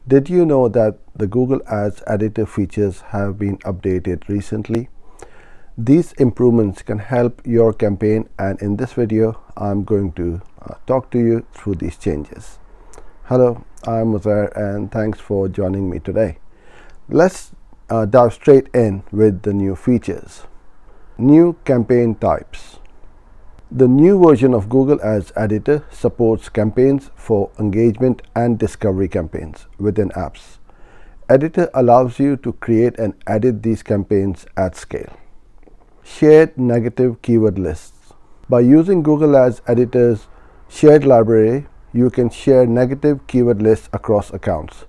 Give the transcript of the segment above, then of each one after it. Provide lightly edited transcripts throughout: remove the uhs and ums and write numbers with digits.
Did you know that the Google Ads editor features have been updated recently? These improvements can help your campaign, and in this video I'm going to talk to you through these changes. Hello, I'm Muzair and thanks for joining me today. Let's dive straight in with the new features. New campaign types. The new version of Google Ads Editor supports campaigns for engagement and discovery campaigns within apps. Editor allows you to create and edit these campaigns at scale. Shared negative keyword lists. By using Google Ads Editor's shared library, you can share negative keyword lists across accounts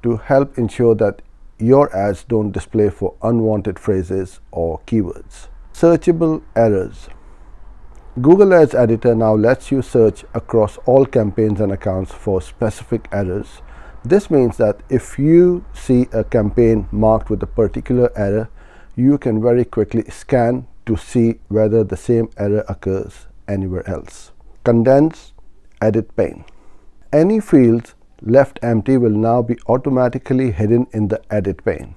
to help ensure that your ads don't display for unwanted phrases or keywords. Searchable errors. Google Ads Editor now lets you search across all campaigns and accounts for specific errors. This means that if you see a campaign marked with a particular error, you can very quickly scan to see whether the same error occurs anywhere else. Condense edit pane. Any fields left empty will now be automatically hidden in the edit pane,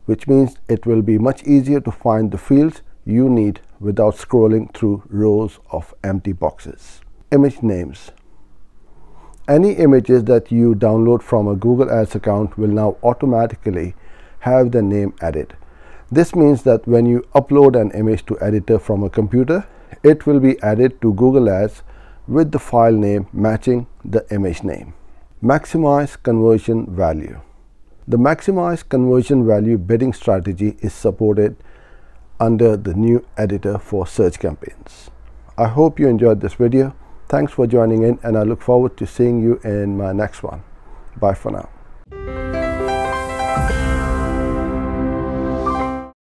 which means it will be much easier to find the fields you need without scrolling through rows of empty boxes. Image names. Any images that you download from a Google Ads account will now automatically have the name added. This means that when you upload an image to Editor from a computer, it will be added to Google Ads with the file name matching the image name. Maximize conversion value. The maximize conversion value bidding strategy is supported under the new editor for search campaigns. I hope you enjoyed this video. Thanks for joining in, and I look forward to seeing you in my next one. Bye for now.